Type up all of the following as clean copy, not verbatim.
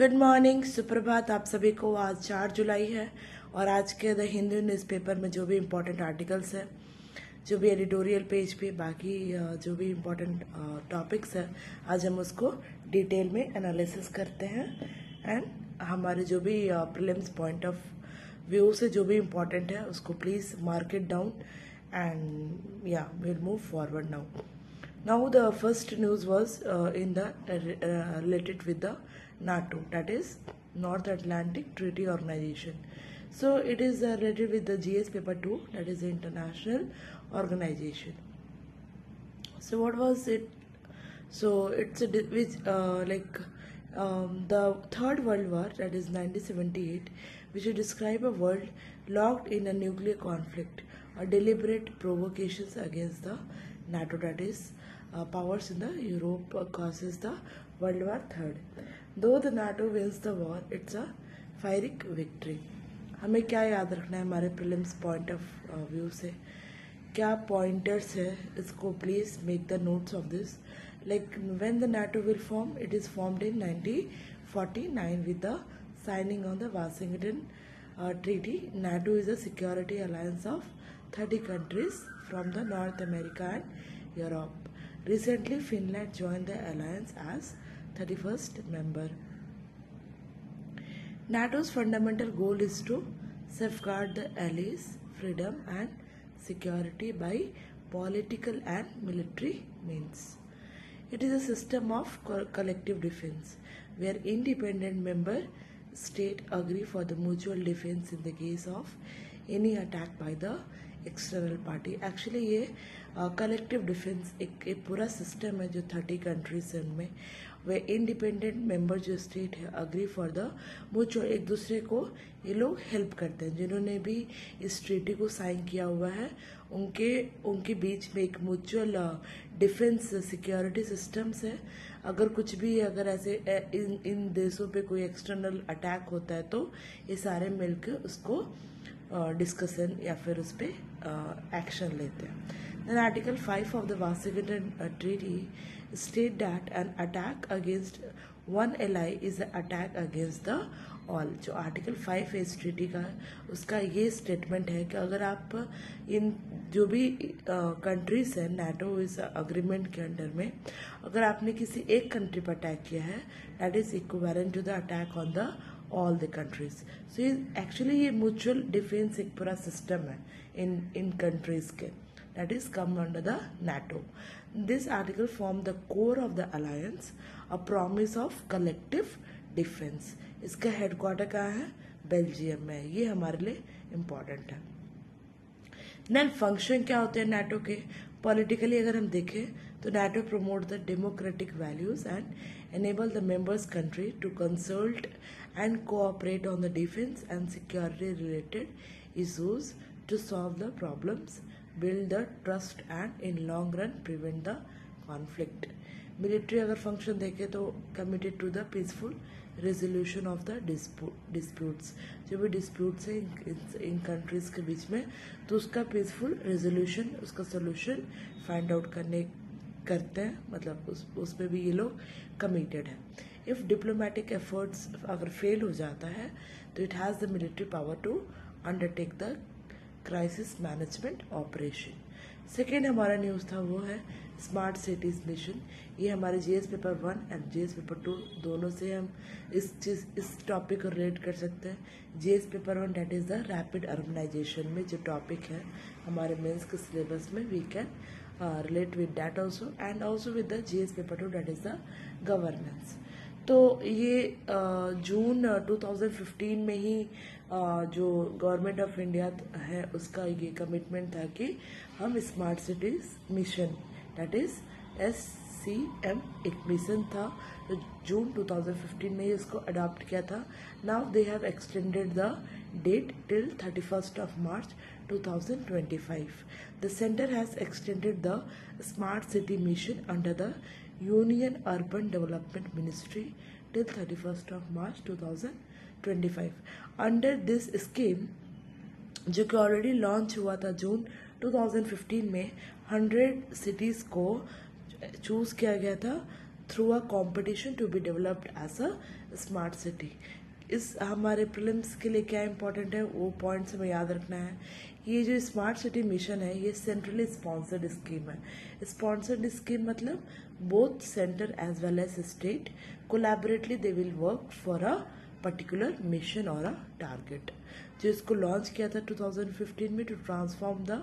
Good morning, सुप्रभात आप सभी को। आज 4 जुलाई है और आज के द हिंदू न्यूज़पेपर में जो भी इम्पोर्टेंट आर्टिकल्स है, जो भी एडिटोरियल पेज पे बाकी जो भी इम्पोर्टेंट टॉपिक्स है, आज हम उसको डिटेल में एनालिसिस करते हैं एंड हमारे जो भी प्रीलिम्स पॉइंट ऑफ व्यू से जो भी इम्पोर्टेंट है उसको please mark it down and या will move forward now. Now the first news was in the related with the NATO, that is North Atlantic Treaty Organization. So it is related with the GS paper 2, that is the international organization. So what was it? So it's the Third World War, that is 1978, which will describe a world locked in a nuclear conflict, a deliberate provocations against the NATO, that is powers in the Europe causes the World War III. Though the NATO wins the war, it's a Pyrrhic victory. हमें क्या याद रखना है हमारे prelims point of view से, क्या pointers है, इसको please make the notes of this. Like when the NATO will form, it is formed in 1949 with the signing on the Washington Treaty. NATO is a security alliance of 30 countries from the North America and Europe. Recently, Finland joined the alliance as 31st member. NATO's fundamental goal is to safeguard the allies' freedom and security by political and military means. It is a system of collective defense where independent member states agree for the mutual defense in the case of any attack by the external party. Actually ये collective defence एक पूरा system है जो 30 countries है, उनमें वे independent member जो state है agree for the mutual, एक दूसरे को ये लोग हेल्प करते हैं. जिन्होंने भी इस ट्रीटी को साइन किया हुआ है उनके बीच में एक म्यूचुअल डिफेंस सिक्योरिटी सिस्टम्स है. अगर कुछ भी अगर ऐसे इन देशों पे कोई एक्सटर्नल अटैक होता है तो ये सारे मिलकर उसको डिस्कशन या फिर उस पर एक्शन लेते हैं. Then Article 5 of the Washington Treaty state that an attack against one ally is an attack against the all. जो आर्टिकल 5 है इस ट्रीटी का, उसका ये स्टेटमेंट है कि अगर आप इन जो भी कंट्रीज है NATO इस अग्रीमेंट के अंडर में, अगर आपने किसी एक कंट्री पर अटैक किया है, that is equivalent to the attack on the all the countries. So actually ये mutual defense एक पूरा system है in countries के, that is come under the NATO. This article form the core of the alliance, a promise of collective defense. इसका headquarter कहाँ है? Belgium में. ये हमारे लिए important है. देन फंक्शन क्या होते हैं NATO के? पॉलिटिकली अगर हम देखें तो NATO promote the democratic values and enable the members country to consult and cooperate on the defense and security related issues to solve the problems, build the trust and in long run prevent the conflict. Military अगर function देखें तो committed to the peaceful resolution of the disputes. जो भी disputes हैं इन countries के बीच में, तो उसका पीसफुल रेजोल्यूशन, उसका सोल्यूशन फाइंड आउट करते हैं. मतलब उस पर भी ये लोग कमिटेड है. इफ़ डिप्लोमेटिक एफर्ट्स अगर फेल हो जाता है तो it has the military power to undertake the crisis management operation. Second हमारा न्यूज़ था वो है स्मार्ट सिटीज़ मिशन. ये हमारे GS paper 1 and GS paper 2 दोनों से हम इस टॉपिक को रिलेट कर सकते हैं. GS paper 1 that is the rapid urbanisation में जो टॉपिक है हमारे मेंस के सिलेबस में, we can relate with that also and also with the GS paper 2 that is the governance. तो ये जून 2015 में ही जो गवर्नमेंट ऑफ इंडिया है उसका ये कमिटमेंट था कि हम smart cities mission, that is SCM एक मिशन था, तो जून 2015 में ही इसको अडॉप्ट किया था. Now they have extended the date till 31st of March 2025. The center has extended the smart city mission under the Union Urban Development Ministry till 31st of March 2025. Under this scheme, जो कि already launch हुआ था जून 2015 में, 100 cities को choose किया गया था through a competition to be developed as a smart city. इस हमारे प्रीलिम्स के लिए क्या इंपॉर्टेंट है वो पॉइंट्स हमें याद रखना है। ये जो स्मार्ट सिटी मिशन है ये सेंट्रली स्पॉन्सर्ड स्कीम है। स्पॉन्सर्ड स्कीम मतलब both centre as well as state collaboratively they will work for a particular mission और अ टारगेट। जो इसको लॉन्च किया था 2015 में to transform the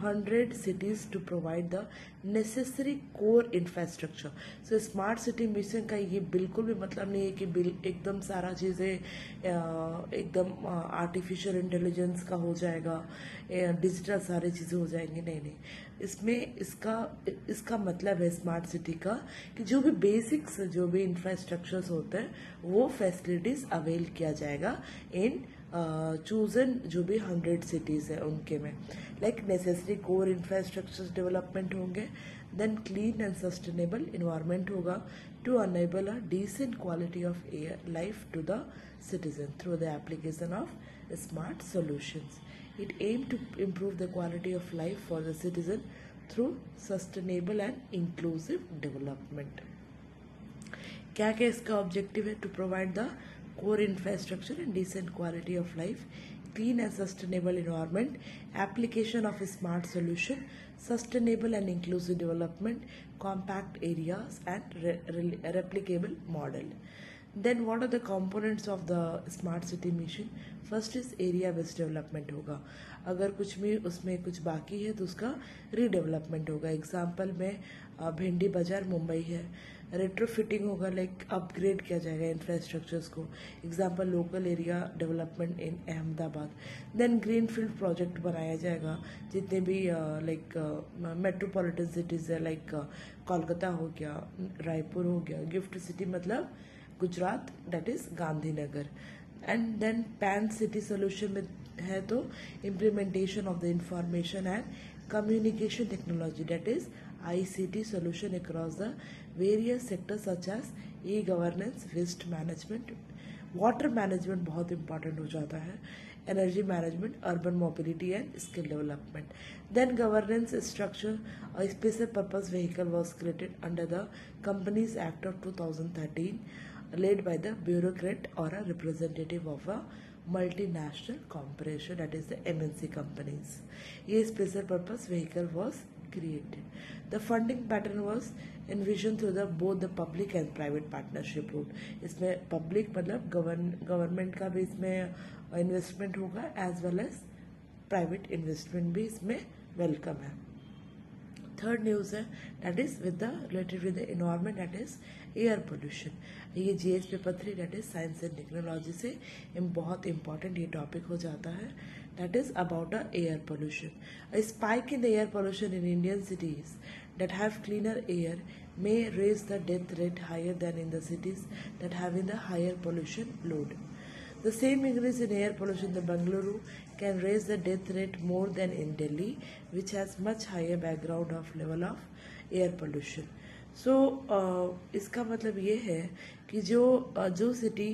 100 cities to provide the necessary core infrastructure. So smart city mission का ये बिल्कुल भी मतलब नहीं है कि एकदम सारा चीज़ें एकदम आर्टिफिशियल इंटेलिजेंस का हो जाएगा, डिजिटल सारी चीज़ें हो जाएंगी। नहीं नहीं, इसमें इसका मतलब है स्मार्ट सिटी का कि जो भी बेसिक्स जो भी इंफ्रास्ट्रक्चर्स होते हैं वो फैसिलिटीज़ अवेल किया जाएगा इन चूजन जो भी 100 सिटीज़ है उनके में। Like necessary core infrastructure development होंगे, then clean and sustainable environment होगा to enable a decent quality of air life to the citizen through the application of smart solutions. It aims to improve the quality of life for the citizen through sustainable and inclusive development. क्या क्या इसका objective है? To provide the core infrastructure and decent quality of life, clean and sustainable environment, application of smart solution, sustainable and inclusive development, compact areas and replicable model. Then what are the components of the smart city mission? First is area based development होगा। अगर कुछ भी उसमें कुछ बाकी है तो उसका रीडेवलपमेंट होगा। एग्जाम्पल में भिंडी बाजार मुंबई है, रेट्रोफिटिंग होगा, लाइक अपग्रेड किया जाएगा इंफ्रास्ट्रक्चर्स को। Example local area development in Ahmedabad. Then green field project बनाया जाएगा जितने भी लाइक मेट्रोपॉलिटन सिटीज़ है, लाइक कोलकाता हो गया, रायपुर हो गया, गिफ्ट सिटी मतलब Gujarat that is Gandhinagar. And then pan city solution में है तो implementation of the information and communication technology that is ICT solution across the various sectors such as e governance, waste management, water management बहुत important हो जाता है, energy management, urban mobility and skill development. Then governance structure, a special purpose vehicle was created under the Companies Act of 2013 led by the bureaucrat or a representative of a multinational corporation that is the MNC companies. A special purpose vehicle was created. The funding pattern was envisioned through the both the public and private partnership route. इसमें public मतलब government का भी इसमें investment होगा as well as private investment भी इसमें welcome है। Third news है that is with the related with the environment that is air pollution. ये GS paper 3 that is science and technology से बहुत इंपॉर्टेंट ये टॉपिक हो जाता है। That is about the air pollution. A spike in the air pollution in Indian cities that have cleaner air may raise the death rate higher than in the cities that have the higher pollution load. The same increase in air pollution in Bengaluru can raise the death rate more than in Delhi, which has much higher background of level of air pollution. So इसका मतलब ये है कि जो city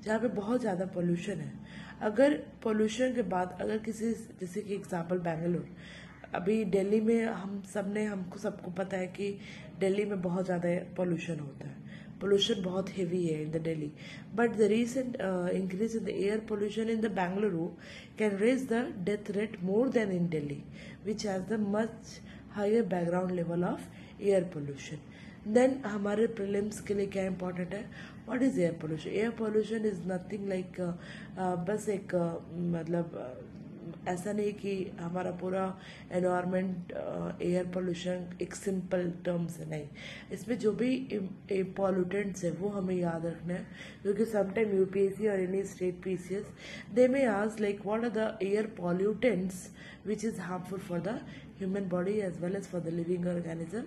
जहाँ पे बहुत ज़्यादा पोल्यूशन है, अगर पोल्यूशन के बाद अगर किसी जैसे कि एग्जांपल बेंगलोर, अभी दिल्ली में हमको सबको पता है कि दिल्ली में बहुत ज़्यादा पोल्यूशन होता है, पोल्यूशन बहुत हेवी है in the Delhi, but the recent increase in the air pollution in the Bengaluru can raise the death rate more than in Delhi which has the much higher background level of air pollution. Then हमारे prelims के लिए क्या important है? What is air pollution? Air pollution is nothing like बस एक मतलब ऐसा नहीं कि हमारा पूरा एनवायरनमेंट एयर पोल्यूशन एक सिंपल टर्म्स है, नहीं। इसमें जो भी पॉल्यूटेंट्स है वो हमें याद रखना है, क्योंकि समटाइम UPSC और any state PCS they may ask like what are the air pollutants which is harmful for the human body as well as for the living organism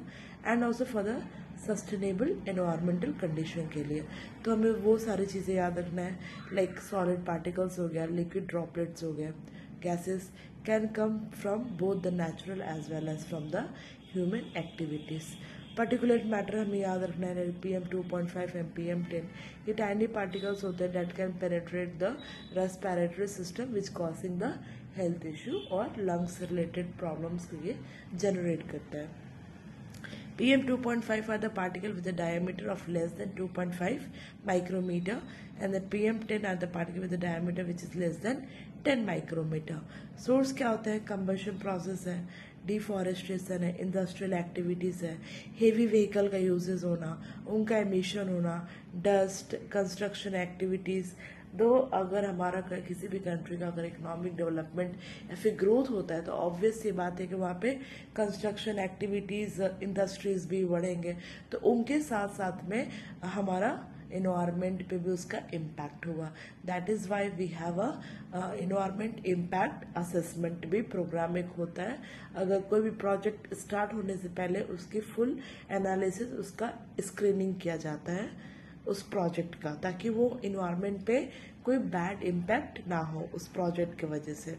and also for the sustainable environmental condition के लिए। तो हमें वो सारी चीज़ें याद रखना है, लाइक सॉलिड पार्टिकल्स हो गया, लिक्विड ड्रॉपलेट्स हो गए, gases can come from both the natural as well as from the human activities. Particulate matter हमें याद रखना है, PM2.5 and PM10 ये tiny particles होते हैं that can penetrate the respiratory system which causing the health issue और lungs related problems को ये generate करता है। PM2.5 are the particle with a diameter of less than 2.5 micrometer, and then PM10 are the particle with a diameter which is less than 10 micrometer. Source क्या होता है? Combustion process है, deforestation है, industrial activities है, heavy vehicle का uses होना, उनका emission होना, डस्ट, कंस्ट्रक्शन एक्टिविटीज़। दो अगर हमारा किसी भी कंट्री का अगर इकोनॉमिक डेवलपमेंट या फिर ग्रोथ होता है तो ऑब्वियस ये बात है कि वहाँ पे कंस्ट्रक्शन एक्टिविटीज़, इंडस्ट्रीज भी बढ़ेंगे, तो उनके साथ साथ में हमारा इन्वायरमेंट पे भी उसका इम्पैक्ट होगा। That is why we have a environment impact assessment भी प्रोग्राम एक होता है। अगर कोई भी प्रोजेक्ट स्टार्ट होने से पहले उसकी फुल एनालिसिस, उसका स्क्रीनिंग किया जाता है उस प्रोजेक्ट का, ताकि वो इन्वायरमेंट पे कोई बैड इम्पैक्ट ना हो उस प्रोजेक्ट की वजह से।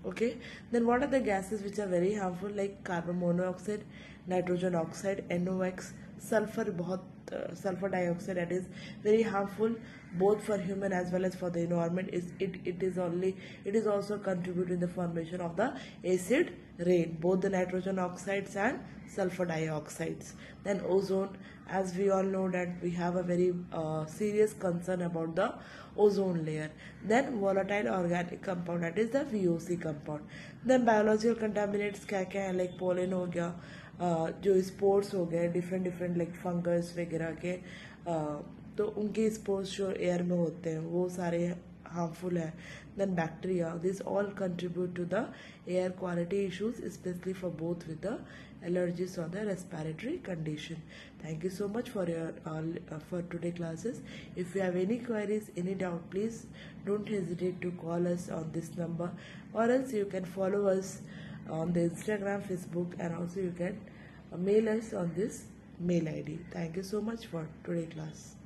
Okay, then what are the gases which are very harmful, like carbon monoxide, nitrogen oxide, NOx, sulphur, बहुत sulfur dioxide, that is very harmful both for human as well as for the environment. It is also contribute in the formation of the acid rain, both the nitrogen oxides and sulfur dioxides. Then ozone, as we all know that we have a very serious concern about the ozone layer. Then volatile organic compound, that is the VOC compound. Then biological contaminants क्या क्या है, like pollen हो गया, जो sports हो गए different like fungus वगैरह के, तो उनके स्पोर्ट्स जो एयर में होते हैं वो सारे हार्मफुल है. Then bacteria, this all contribute to the air quality issues, specially for both with the allergies or the respiratory condition. Thank you so much for your for today classes. If you have any queries, any doubt, please don't hesitate to call us on this number, or else you can follow us on the Instagram, Facebook, and also you can mail us on this mail ID. Thank you so much for today class.